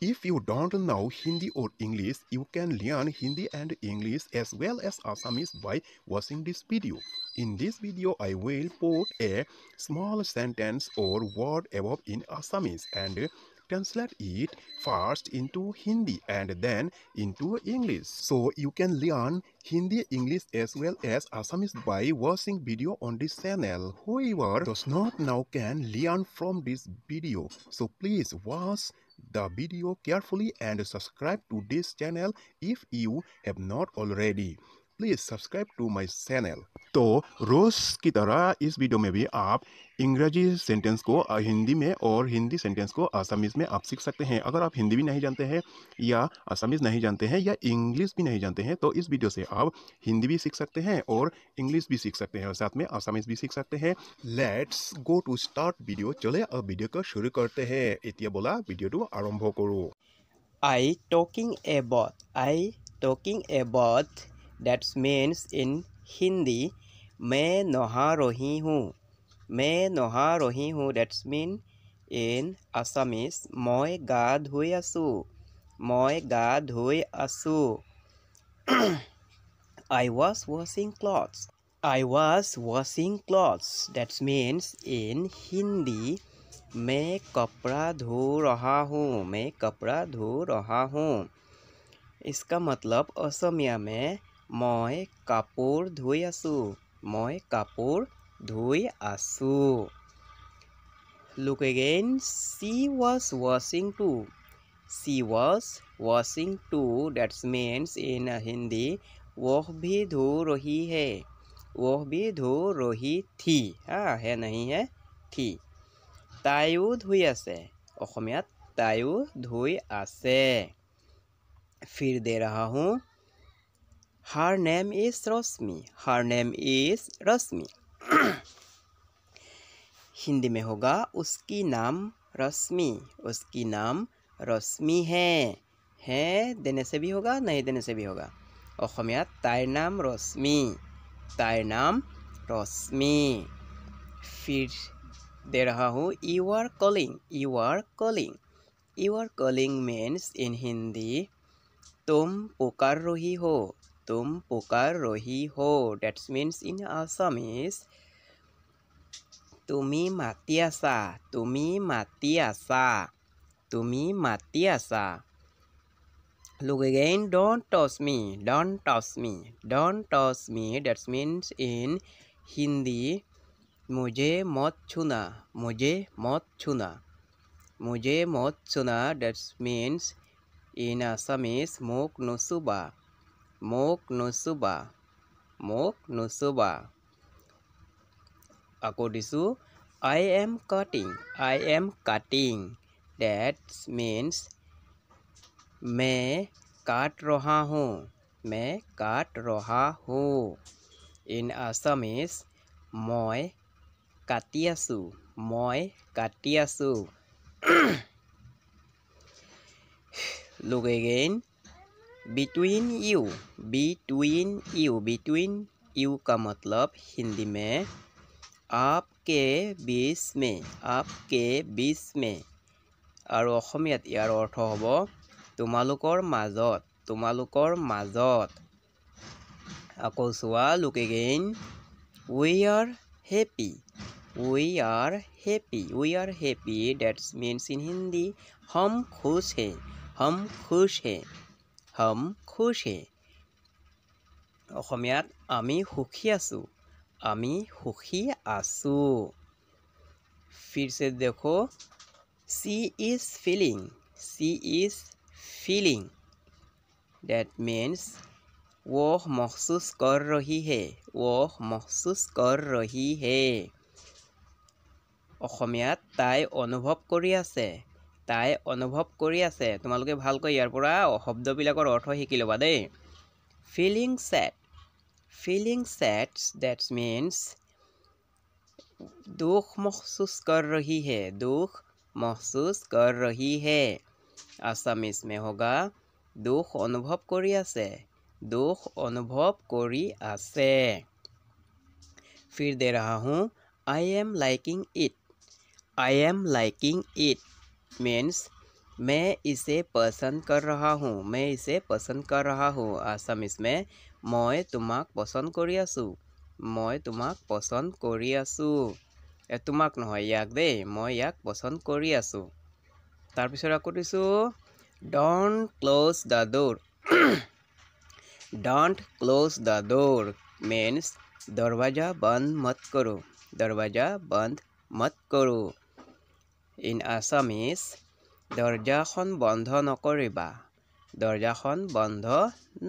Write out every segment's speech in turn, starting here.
If you don't know Hindi or English, you can learn Hindi and English as well as Assamese by watching this video. In this video, I will put a small sentence or word above in Assamese and translate it first into Hindi and then into English. So you can learn Hindi, English as well as Assamese by watching video on this channel. Whoever does not know can learn from this video. So please watch the video carefully and subscribe to this channel if you have not already. Please subscribe to my channel. तो रोज की तरह इस video में भी आप इंग्रजी sentence को हिंदी में और हिंदी सेंटेंस को आसामीज में आप सीख सकते हैं। अगर आप हिंदी भी नहीं जानते हैं या आसामीज नहीं जानते हैं या इंग्लिश भी नहीं जानते हैं तो इस वीडियो से आप हिंदी भी सीख सकते हैं और इंग्लिश भी सीख सकते हैं और साथ में आसामीज भी सीख सकते हैं। Let's go to start video. चले अब वीडियो को शुरू करते हैं। এতিয়া बोला वीडियो तो आरंभ करो। I talking about that means in Hindi मैं नहा रही हूँ that means in Assamese মই গা ধুই আছো I was washing clothes that means in Hindi मैं कपड़ा धो रहा हूँ इसका मतलब असमिया में मैं कापोर धोई आसु Look again. She was washing too that means in Hindi वह भी धो रही थी हाँ है नहीं है थी तायु धुई आसे অসমীয়াত तायु धुई आसे फिर दे रहा हूँ Her name is रश्मि हिंदी में होगा उसकी नाम रश्मि है देने से भी होगा नहीं देने से भी होगा অসমীয়াত ताइर नाम रश्मि फिर दे रहा हूँ you are calling means in Hindi तुम पुकार रही हो that means in Assamese তুমি মাতি আছা Look again. Don't touch me that means in Hindi मुझे मत छूना that means in Assamese মোক নুচুবা আকৌ দিছো I am cutting that means मैं काट रहा हूँ in Assamese মই কাটি আছো Look again. between you का मतलब हिंदी में आपके बीच में আৰু অসমীয়াত ইয়াৰ অৰ্থ হ'ব তোমালোকৰ মাজত আকৌ চোৱা Look again. we are happy that means in Hindi हम खुश हैं অসমীয়াত আমি সুখী আছো फिर से देखो she is feeling that means वह महसूस कर रही है অসমীয়াত তাই অনুভৱ কৰি আছে তোমালোকে ভালকৈ ইয়াৰ পৰা শব্দবিলাকৰ অৰ্থ শিকি ল'বা দেই feeling sad that means दुख महसूस कर रही है Assamese में होगा दुख अनुभव करी आसे फिर दे रहा हूँ I am liking it means मैं इसे पसंद कर रहा हूँ मैं इसे पसंद कर रहा हूँ আছামিজ में মই তোমাক পছন্দ কৰি আছোঁ মই তোমাক পছন্দ কৰি আছোঁ তোমাক নহয় ইয়াক দেই মই ইয়াক পছন্দ কৰি আছোঁ তাৰপিছত আকৌ দিছোঁ don't close the door don't close the door means दरवाजा बंद मत करो दरवाजा बंद मत करो in Assamese দৰজাখন বন্ধ নকৰিবা দৰজাখন বন্ধ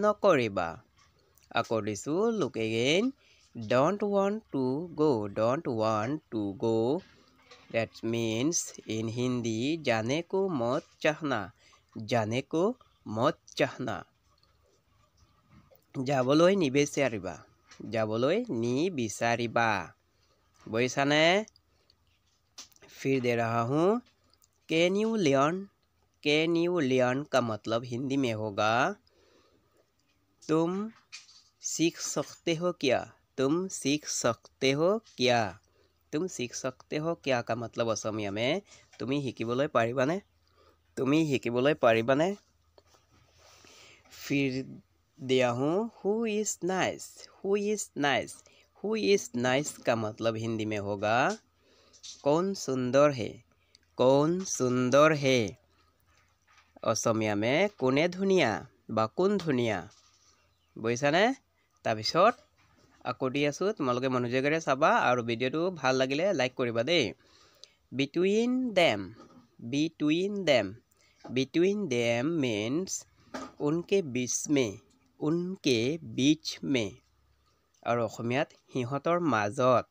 নকৰিবা আকৌ দিছোঁ look again don't want to go that means in Hindi जाने को मत चाहना যাবলৈ নিবিচাৰিবা বুজিছানে फिर दे रहा हूँ कैन यू लियर्न का मतलब हिंदी में होगा तुम सीख सकते हो क्या तुम सीख सकते हो क्या का मतलब असमिया में तुम्ही শিকিবলৈ পাৰিবানে फिर दिया हूँ हु इज नाइस का मतलब हिंदी में होगा कौन सुंदर है असमिया में कोने धुनिया বা কোন ধুনিয়া বুজিছানে তাৰপিছত আকৌ দি আছোঁ তোমালোকে মনোযোগেৰে চাবা আৰু ভিডিওটো ভাল লাগিলে লাইক কৰিবা দেই between them means उनके बीच में আৰু অসমীয়াত সিহঁতৰ মাজত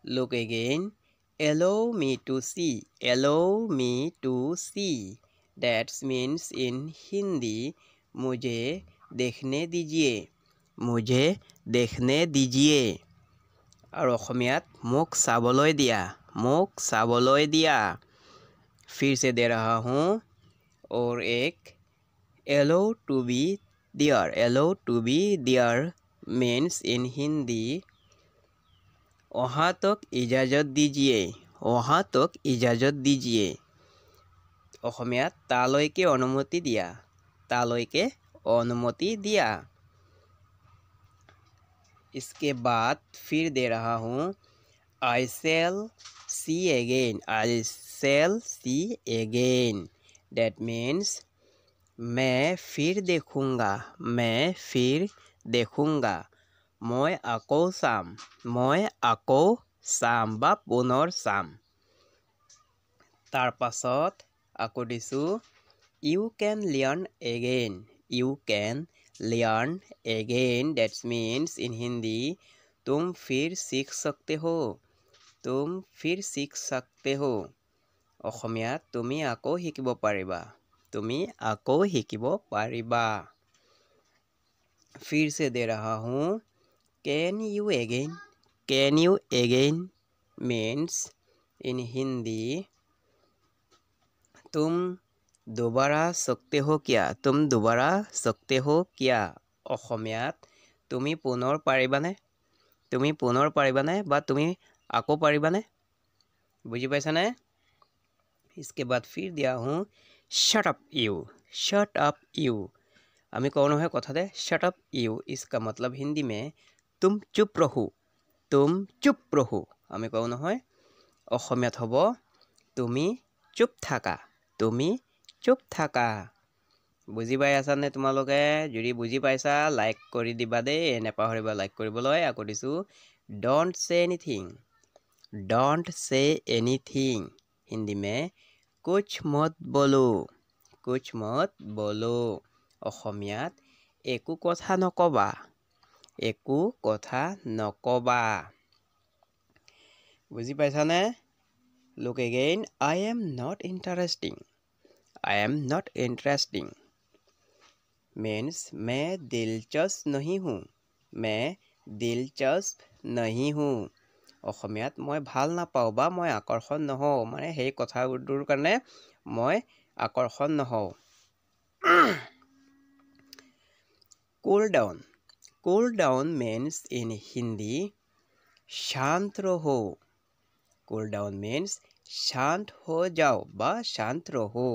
look again allow me to see that means in Hindi मुझे देखने दीजिए আৰু অসমীয়াত মোক চাবলৈ দিয়া फिर से दे रहा हूँ और एक allow to be there means in Hindi वहाँ तक इजाजत दीजिए অসমীয়াত তালৈকে অনুমতি দিয়া इसके बाद फिर दे रहा हूँ I shall see again that means मैं फिर देखूंगा মই আকৌ চাম বা পুনৰ চাম তাৰ পাছত আকৌ দিছোঁ you can learn again that means in Hindi तुम फिर सीख सकते हो অসমীয়াত তুমি আকৌ শিকিব পাৰিবা फिर से दे रहा हूँ can you again means in Hindi तुम दोबारा सकते हो क्या অসমীয়াত তুমি পুনৰ পাৰিবানে বা তুমি আকৌ পাৰিবানে বুজি পাইছানে इसके बाद फिर दिया हूँ shut up you আমি कौन है कथा दे shut up you इसका मतलब हिंदी में तुम चुप रहो আমি कौन है অসমীয়াত হ'ব তুমি চুপ থাকা বুজি পাই আছানে তোমালোকে যদি বুজি পাইছা লাইক কৰি দিবা দেই নেপাহৰিবা লাইক কৰিবলৈ আকৌ দিছোঁ don't say anything हिंदी में कुछ मत बोलो অসমীয়াত একো কথা নকবা বুজি পাইছানে look again I am not interesting means मैं दिलचस्प नहीं हूँ অসমীয়াত মই ভাল নাপাওঁ বা মই আকৰ্ষণ নহওঁ মানে সেই কথাটোৰ কাৰণে মই আকৰ্ষণ নহওঁ cool down means in Hindi शांत रहो cool down means शांत हो जाओ বা शांत रहो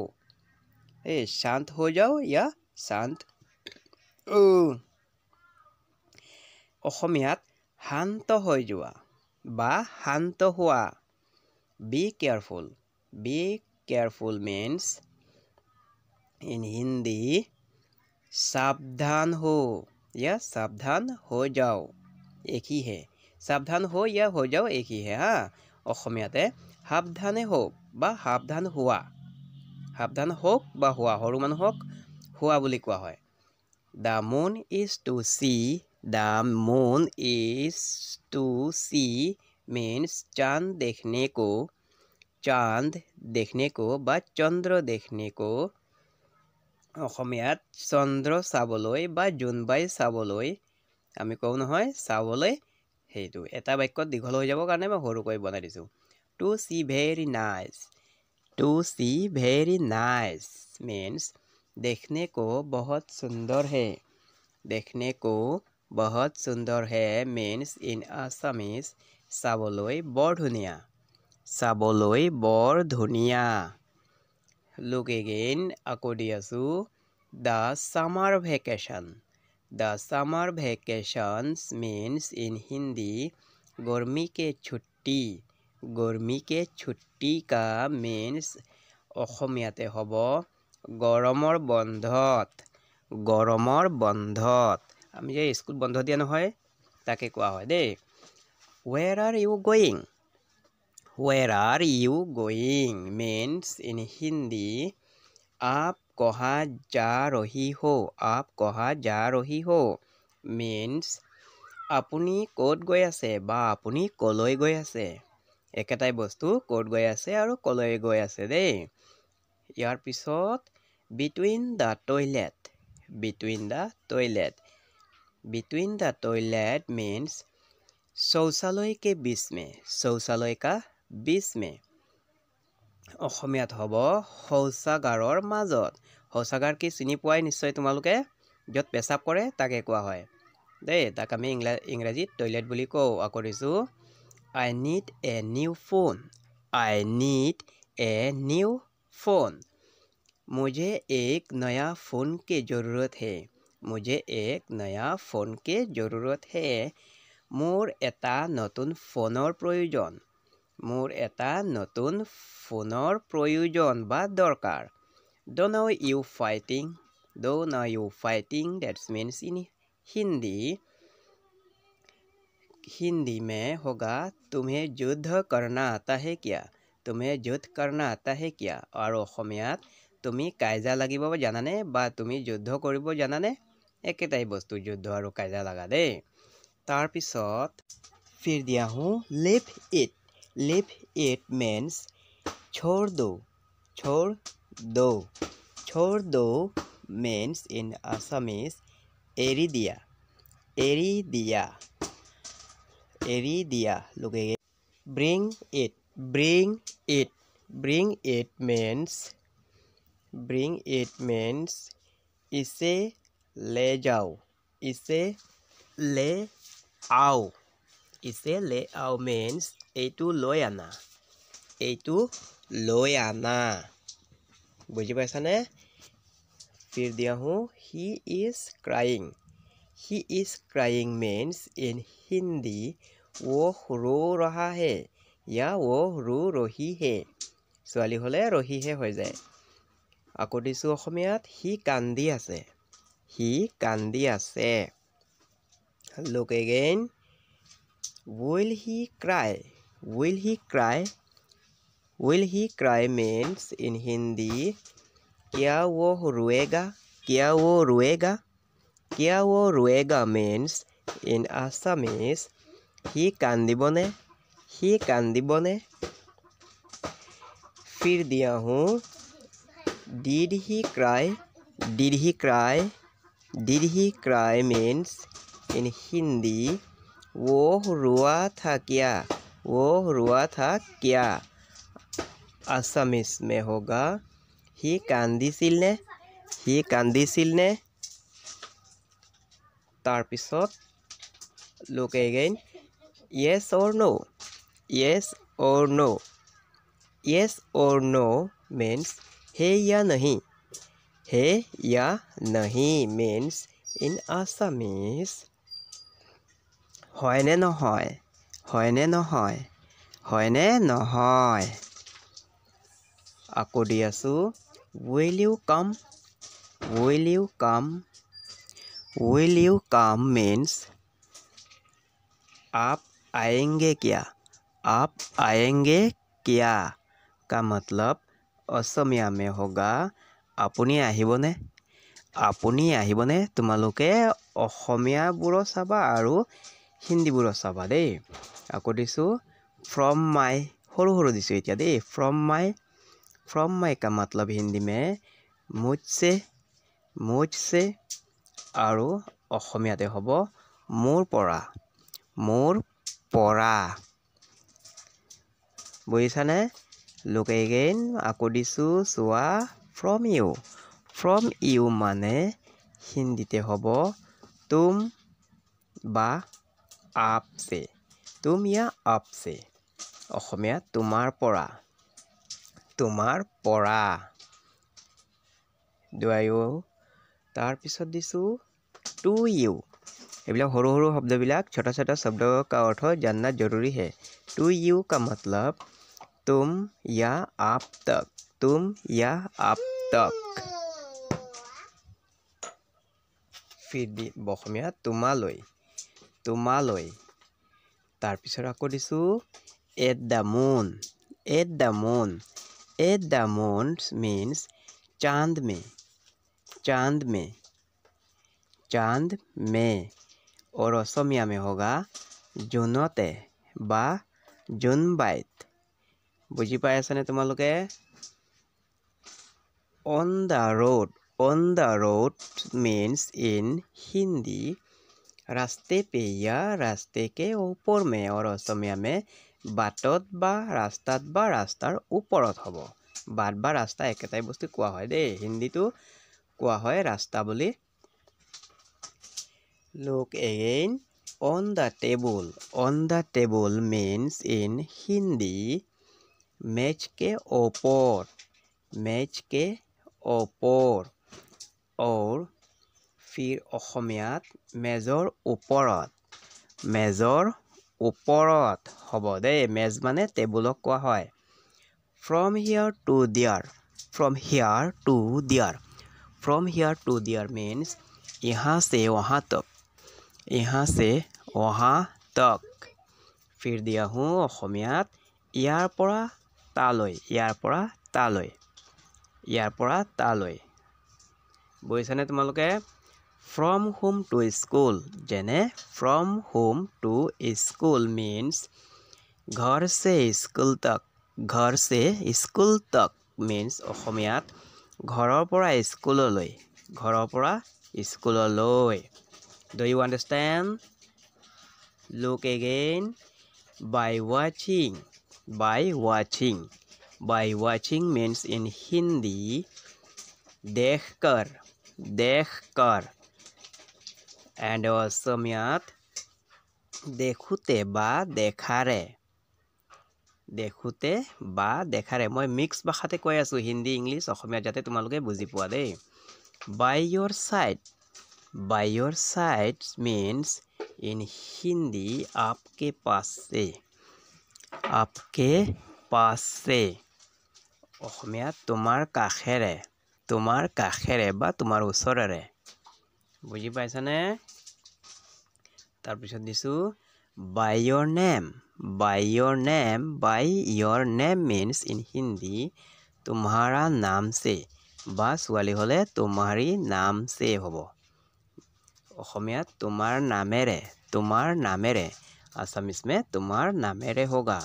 शांत हो जाओ या शांत অসমীয়াত শান্ত হৈ যোৱা বা শান্ত হোৱা be careful means in Hindi सावधान हो या सावधान हो जाओ एक ही है सावधान हो या हो जाओ एक ही है हाँ অসমীয়াতে সাৱধানে হোক বা সাৱধান হোৱা সাৱধান হোক বা হোৱা সৰু মানুহক হোৱা বুলি কোৱা হয় The moon is to see means चांद देखने को বা चंद्र देखने को অসমীয়াত চন্দ্ৰ চাবলৈ বা জোনবাই চাবলৈ আমি কওঁ নহয় চাবলৈ সেইটো এটা বাক্যত দীঘল হৈ যাব কাৰণে মই সৰুকৈ বনাই দিছোঁ to see very nice means देखने को बहुत सुंदर है means in Assamese চাবলৈ বৰ ধুনীয়া look again আকৌ দি আছো the summer vacations means in Hindi गर्मी के छुट्टी का means অসমীয়াতে হ'ব গৰমৰ বন্ধত আমি যে স্কুল বন্ধ দিয়া নহয় তাকে কোৱা হয় দেই where are you going means in Hindi आप कहाँ जा रही हो means আপুনি ক'ত গৈ আছে বা আপুনি কলৈ গৈ আছে একেটাই বস্তু ক'ত গৈ আছে আৰু কলৈ গৈ আছে দেই ইয়াৰ পিছত between the toilet means शौचालय का बीच में অসমীয়াত হ'ব শৌচাগাৰৰ মাজত শৌচাগাৰ কি চিনি পোৱাই নিশ্চয় তোমালোকে য'ত পেচাব কৰে তাকে কোৱা হয় দেই তাক আমি ইংৰাজীত টয়লেট বুলি কওঁ আকৌ দিছোঁ I need a new phone मुझे एक नया फ़ोन की ज़रूरत है মোৰ এটা নতুন ফোনৰ বা দৰকাৰ don't know you fighting that means in Hindi में होगा तुम्हें युद्ध करना आता है क्या আৰু অসমীয়াত তুমি কাইজা লাগিব জানানে বা তুমি যুদ্ধ কৰিব জানানে একেটাই বস্তু যুদ্ধ আৰু কাইজা লাগা দেই তাৰ পিছত फिर दिया हूँ leave it means छोड़ दो means in Assamese एरी दिया look again bring it means इसे ले आओ means এইটো লৈ আনা বুজি পাইছানে फिर दिया हूँ he is crying means in Hindi वो रो रहा है या वो रो रही है ছোৱালী হ'লে ৰহিহে হৈ যায় আকৌ দিছোঁ অসমীয়াত সি কান্দি আছে look again will he cry means in Hindi क्या वो रोएगा means in Assamese সি কান্দিবনে फिर दिया हूँ did he cry means in Hindi वो रुआ था क्या Assamese में होगा ही कांदिছিল নে তাৰ পিছত look again yes or no, yes or no. Yes or no means है या नहीं. है या नहीं means in Assamese হয় নে নহয়, হয় নে নহয়, হয় নে নহয়. আকৌ দি আছো, will you come, will you come, will you come means आप आएंगे क्या, आप आएंगे क्या का मतलब असमिया में होगा আপুনি আহিবনে, আপুনি আহিবনে. তোমালোকে অসমীয়াবোৰো চাবা আৰু হিন্দীবোৰো চাবা দেই. আকৌ দিছোঁ ফ্ৰম মাই, সৰু সৰু দিছোঁ এতিয়া দেই. फ्रॉम माई का मतलब हिंदी में मुझसे, मुझसे আৰু অসমীয়াতে হ'ব মোৰ পৰা, মোৰ পৰা. বুজিছানে? লুক এগেইন, আকৌ দিছোঁ চোৱা ফ্ৰম ইউ. ফ্ৰম ইউ মানে হিন্দীতে হ'ব তুম বা আপছে, তুম या আপছে. অসমীয়া তোমাৰ পৰা, তোমাৰ পৰা. দুয়ায়ো. তাৰপিছত দিছোঁ টু ইউ. এইবিলাক সৰু সৰু শব্দবিলাক छोटा छोटा शब्दों का अर्थ जानना जरूरी है. टू यू का मतलब तुम या आप तक, तुम या आप तक. फिर অসমীয়া তোমালৈ, তোমালৈ. তাৰপিছত আকৌ দিছোঁ at the moon, at the moon. At the moon means चांद में, चांद में, चांद में. और असमिया में होगा জোনতে বা জোনবাইত. বুজি পাই আছানে তোমালোকে? On the road, on the road means in Hindi रास्ते पे या रास्ते के ऊपर में. और असमिया में বাটত বা ৰাস্তাত বা ৰাস্তাৰ ওপৰত হ'ব. বাট বা ৰাস্তা একেটাই বস্তু কোৱা হয় দেই. হিন্দীটো কোৱা হয় ৰাস্তা বুলি. Look again, on the table. On the table means in Hindi मेज के ऊपर, मेज के ऊपर. और फिर অসমীয়াত মেজৰ ওপৰত, মেজৰ ওপৰত হ'ব দেই. মেজ মানে টেবুলক কোৱা হয়. From here to there, from here to there. From here to there means यहाँ से वहाँ तक, यहाँ से वहाँ तक. फिर दिया हूँ অসমীয়াত ইয়াৰ পৰা তালৈ, ইয়াৰ পৰা তালৈ, ইয়াৰ পৰা তালৈ. বুজিছানে তোমালোকে? From home to school. যেনে from home to school means घर से स्कूल तक, घर से स्कूल तक मीन्स অসমীয়াত ঘৰৰ পৰা স্কুললৈ, ঘৰৰ পৰা স্কুললৈ. Do you understand? Look again. By watching, by watching, by watching means in Hindi देखकर, देखकर. and असमियात देखुते বা দেখাৰে, দেখুতে বা দেখাৰে. মই মিক্স ভাষাতে কৈ আছোঁ, হিন্দী ইংলিছ অসমীয়া, যাতে তোমালোকে বুজি পোৱা দেই. By your side, by your side means in Hindi आपके पास से, आपके पास से. অসমীয়াত তোমাৰ কাষেৰে, তোমাৰ কাষেৰে বা তোমাৰ ওচৰেৰে. বুজি পাইছানে? তাৰপিছত দিছোঁ by your name. By your name, by your name means in Hindi तुम्हारा नाम से বা ছোৱালী হ'লে তোমাৰি নাম से হ'ব. অসমীয়াত তোমাৰ নামেৰে, তোমাৰ নামেৰে. আসামিস में তোমাৰ নামেৰে होगा.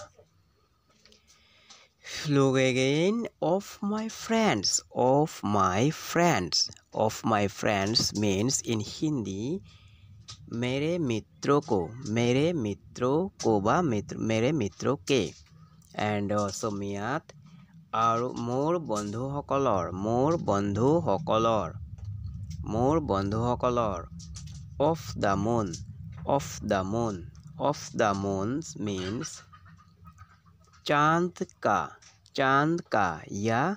Look again. Of my friends, of my friends, of my friends means in Hindi मेरे मित्रों को, मेरे मित्रों को बा मित्र, मेरे मित्रों के. एंड असमियात আৰু মোৰ বন্ধুসকলৰ, মোৰ বন্ধুসকলৰ, মোৰ বন্ধুসকলৰ. Of the moon, of the moon, of the moon means चांद का या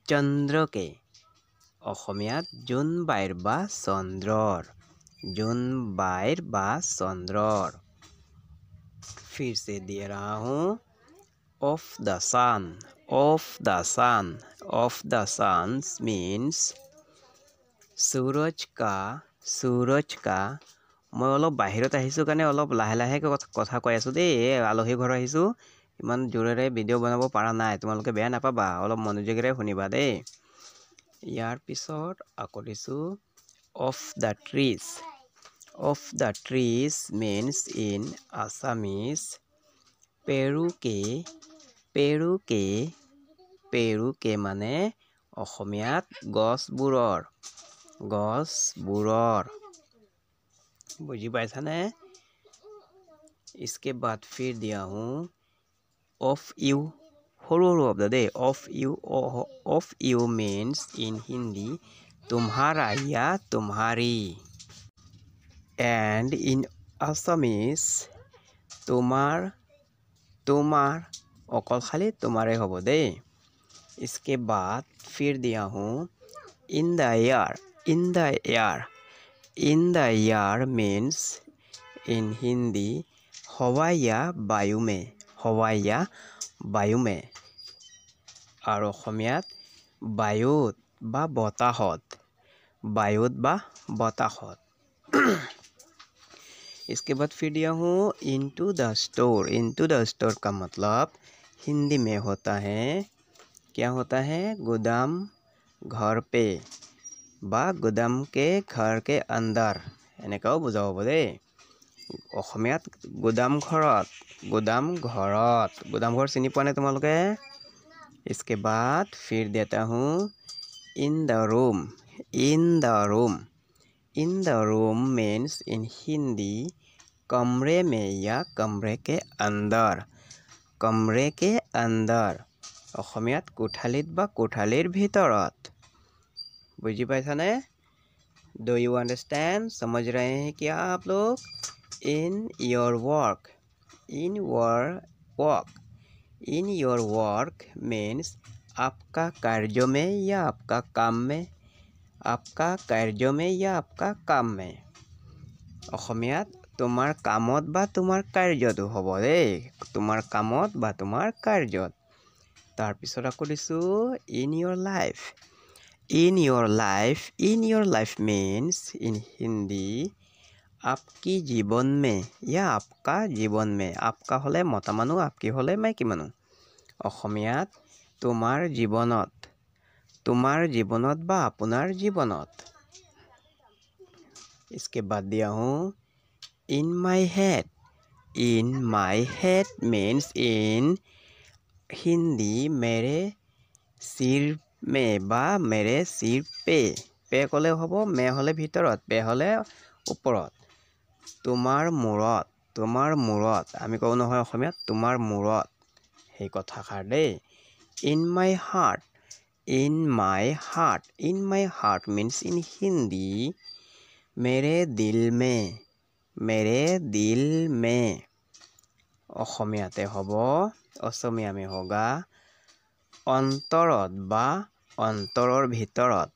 चंद्र के অসমীয়াত জোনবাইৰ বা চন্দ্ৰৰ फिर से दे रहा हूँ of the sun means सूरज का মই অলপ বাহিৰত আহিছো কাৰণে অলপ লাহে লাহে কথা কৈ আছো দেই আলহী ঘৰ আহিছো ইমান জোৰেৰে ভিডিও বনাব পৰা নাই তোমালোকে বেয়া নাপাবা অলপ মনোযোগেৰে শুনিবা দেই ইয়াৰ পিছত আকৌ দিছো of the trees means in Assamese পেৰুকে মানে অসমীয়াত গছবোৰৰ बुझी पाइसा ने इसके बाद फिर दिया हूँ of you of the day of you means in Hindi तुम्हारा या तुम्हारी and in Assamese तुम्हार অকল খালি तुम्हारे होबो दे इसके बाद फिर दिया हूँ in the air means in Hindi हवा या वायु में और অসমীয়াত বায়ুত বা বতাহত इसके बाद फिर दिया हूँ into the store का मतलब हिंदी में होता है क्या होता है गोदाम घर पे বা गोदाम के घर के अंदर এনেকাও বুজাব দেই অসমীয়াত गोदाम ঘৰ চিনি পোৱা নে তোমালোকে इसके बाद फिर देता हूँ in the room means in Hindi कमरे में या कमरे के अंदर অসমীয়াত কোঠালিত বা কোঠালিৰ ভিতৰত बुझी पाइसा ने डू यू अंडरस्टैंड समझ रहे हैं क्या आप लोग in your work means आपका कार्यों में या आपका काम में অসমীয়াত তোমাৰ কামত বা তোমাৰ কাৰ্যটো হ'ব দেই তোমাৰ কামত বা তোমাৰ কাৰ্যত তাৰ পিছত আকৌ দিছো in your life means in Hindi आपकी जीवन में या आपका जीवन में आपका হলে মতা মানুহ आपकी হলে মাইকী মানুহ অসমীয়াত তোমাৰ জীৱনত বা আপোনাৰ জীৱনত इसके बाद दिया हूँ in my head means in Hindi मेरे सिर में বা मेरे सिर पे কলে হ'ব মে হলে ভিতৰত পে হলে ওপৰত তোমাৰ মূৰত আমি কওঁ নহয় অসমীয়াত তোমাৰ মূৰত সেই কথাষাৰ দেই in my heart means in Hindi मेरे दिल में অসমীয়াতে হ'ব অসমীয়া में होगा অন্তৰত বা অন্তৰৰ ভিতৰত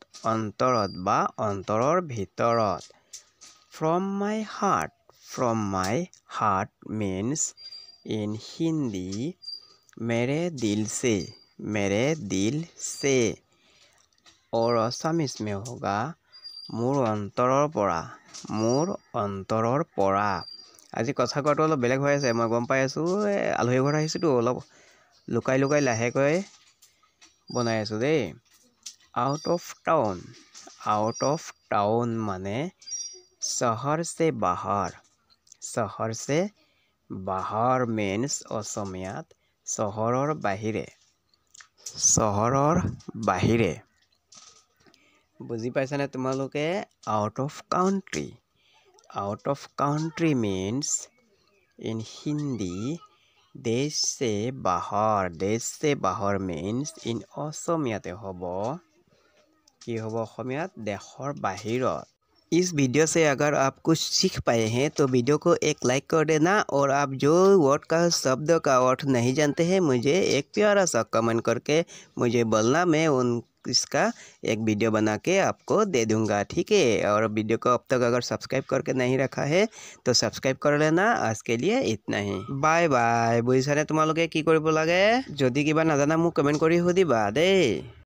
from my heart means in Hindi मेरे दिल से और असमीज में होगा মোৰ অন্তৰৰ পৰা আজি কথা কোৱাটো অলপ বেলেগ হৈ আছে মই গম পাই আছো আলহী ঘৰ আহিছোতো অলপ লুকাই লাহেকৈ বনাই আছো দেই out of town মানে शहर से बाहर means অসমীয়াত চহৰৰ বাহিৰে বুজি পাইছা নে তোমালোকে out of country means in Hindi देश से बाहर means in অসমীয়াতে হ'ব কি হ'ব অসমীয়াত দেশৰ বাহিৰত इस वीडियो से अगर आप कुछ सीख पाए हैं तो वीडियो को एक लाइक कर देना, और आप जो वर्ड का शब्द का अर्थ नहीं जानते हैं मुझे एक प्यारा सा कमेंट करके मुझे बोलना, मैं इसका एक वीडियो बना के आपको दे दूंगा, ठीक है। और वीडियो को अब तक अगर सब्सक्राइब करके नहीं रखा है तो सब्सक्राइब कर लेना। आज के लिए इतना ही, बाय बाय। बुझिছানে তোমালোকে কি কৰিব লাগে? যদি কিবা নাজানা মোক কমেণ্ট কৰি সুধিবা দেই।